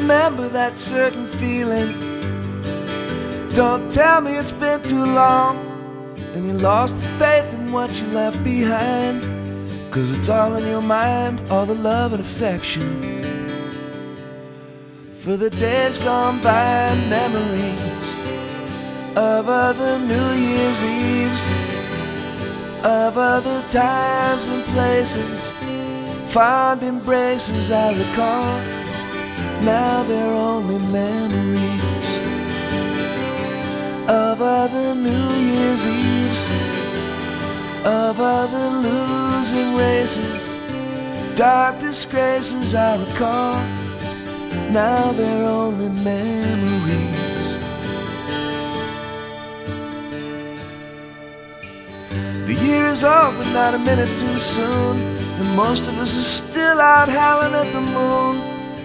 remember that certain feeling. Don't tell me it's been too long and you lost the faith in what you left behind, 'cause it's all in your mind, all the love and affection for the days gone by and memories of other New Year's Eves, of other times and places, fond embraces I recall. Now they're only memories of other New Year's Eves, of other losing races, dark disgraces I recall. Now they're only memories. The year is over, not a minute too soon, and most of us are still out howling at the moon,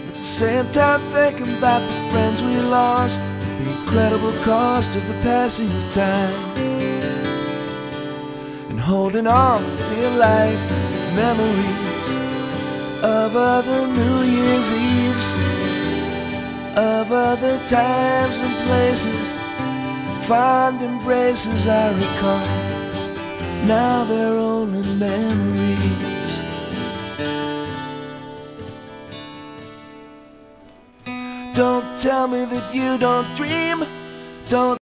at the same time thinking about the friends we lost, the incredible cost of the passing of time, and holding on for dear life, memories of other New Year's Eves, of other times and places, fond embraces I recall. Now they're only memories. Don't tell me that you don't dream. Don't